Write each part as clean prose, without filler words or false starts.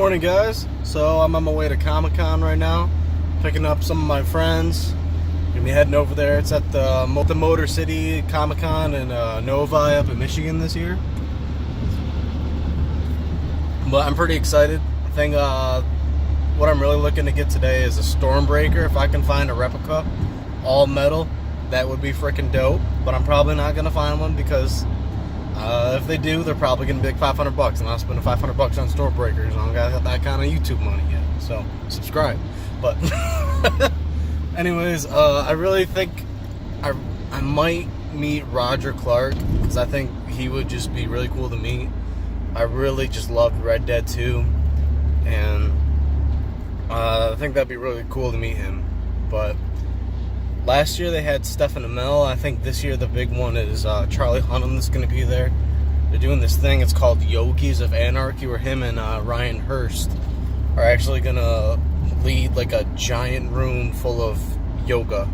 Morning, guys. So I'm on my way to Comic-Con right now, picking up some of my friends. Gonna be heading over there. It's at the Motor City Comic-Con in Novi up in Michigan this year. But I'm pretty excited. I think what I'm really looking to get today is a Stormbreaker. If I can find a replica, all metal, that would be freaking dope. But I'm probably not gonna find one because if they do, they're probably gonna be like $500, and I'll spend $500 on Stormbreakers. I don't got that kind of YouTube money yet, so subscribe. But anyways, I really think I might meet Roger Clark because I think he would just be really cool to meet. I really just loved Red Dead 2, and I think that'd be really cool to meet him. But last year they had Stephen Amell. I think this year the big one is Charlie Hunnam that's going to be there. They're doing this thing, it's called Yogis of Anarchy, where him and Ryan Hurst are actually going to lead like a giant room full of yoga.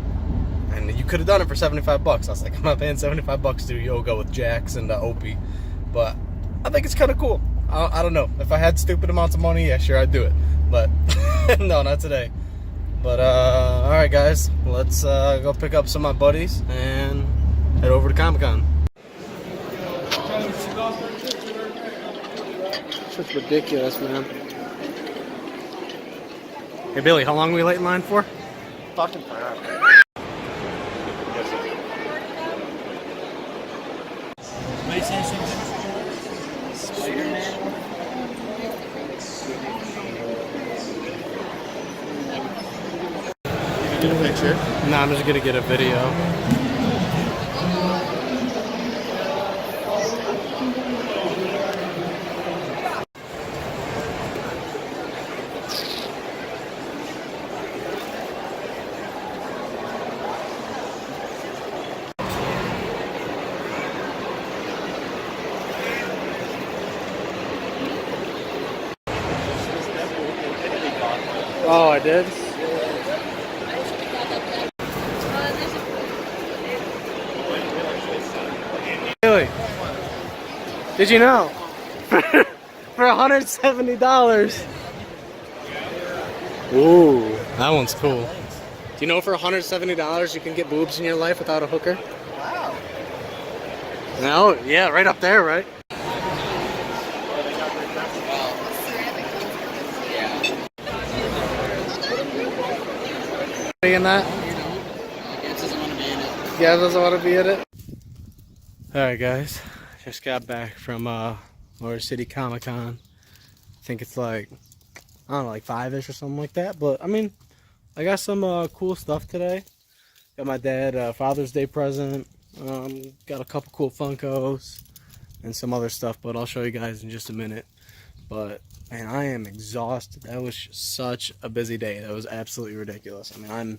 And you could have done it for $75. I was like, I'm not paying $75 to do yoga with Jax and Opie. But I think it's kind of cool. I don't know. If I had stupid amounts of money, yeah, sure, I'd do it. But no, not today. But, alright guys, let's go pick up some of my buddies and head over to Comic-Con. It's just ridiculous, man. Hey Billy, how long are we late in line for? Fucking forever. Spiderman. Get a picture. No, I'm just gonna get a video. Oh, I did? Really? Did you know? For $170. Ooh, that one's cool. Do you know for $170 you can get boobs in your life without a hooker? Wow. No? Yeah, right up there, right? In that? Gantz doesn't want to be in it. Yeah, doesn't want to be in it. Alright guys, just got back from Motor City Comic-Con. I think it's like, I don't know, like 5-ish or something like that. But I mean, I got some cool stuff today. Got my dad Father's Day present. Got a couple cool Funkos and some other stuff, but I'll show you guys in just a minute. But man, I am exhausted. That was just such a busy day. That was absolutely ridiculous. I mean,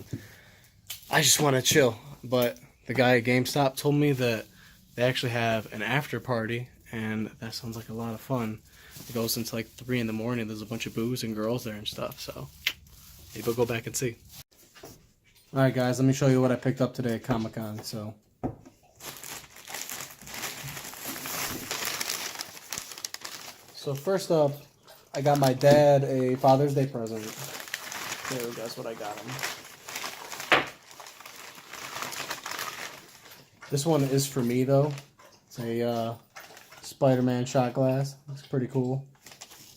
I just want to chill. But the guy at GameStop told me that they actually have an after party, and that sounds like a lot of fun. It goes until like 3 in the morning. There's a bunch of booze and girls there and stuff. So maybe we'll go back and see. All right, guys, let me show you what I picked up today at Comic-Con. So first up, I got my dad a Father's Day present. There, guess what I got him. This one is for me though. It's a Spiderman shot glass. It's pretty cool.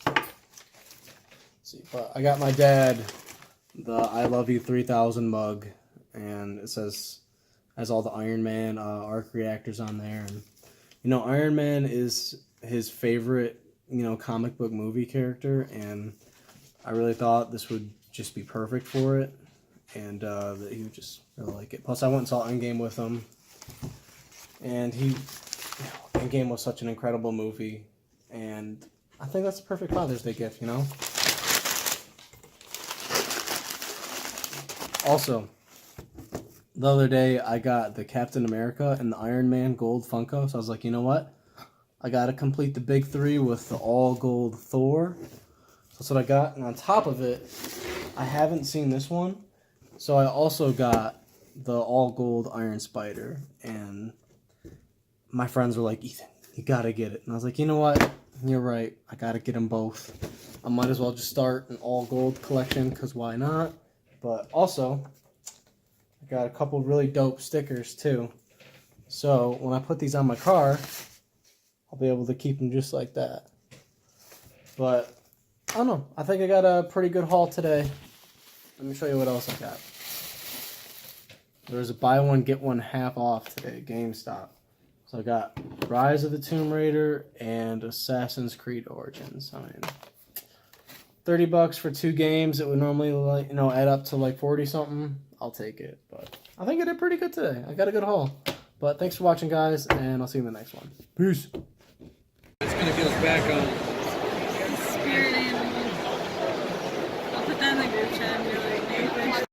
Let's see, but I got my dad the I Love You 3000 mug, and it has all the Iron Man arc reactors on there. And you know, Iron Man is his favorite, you know, comic book movie character, and I really thought this would just be perfect for it, and that he would just really like it. Plus, I went and saw Endgame with him, and Endgame was such an incredible movie, and I think that's a perfect Father's Day gift, you know? Also, the other day, I got the Captain America and the Iron Man gold Funko, so I was like, you know what? I gotta complete the big 3 with the all gold Thor. So that's what I got. And on top of it, I haven't seen this one, so I also got the all gold Iron Spider. And my friends were like, Ethan, you gotta get it. And I was like, you know what? You're right. I gotta get them both. I might as well just start an all gold collection, because why not? But also, I got a couple really dope stickers too. So when I put these on my car, I'll be able to keep them just like that. But I don't know. I think I got a pretty good haul today. Let me show you what else I got. There's a buy one, get one half off today at GameStop. So I got Rise of the Tomb Raider and Assassin's Creed Origins. I mean, $30 for 2 games. It would normally, like, add up to like 40 something. I'll take it. But I think I did pretty good today. I got a good haul. But thanks for watching, guys, and I'll see you in the next one. Peace. It's gonna get us back on. Spirit animal. I'll put that in the group chat and be like,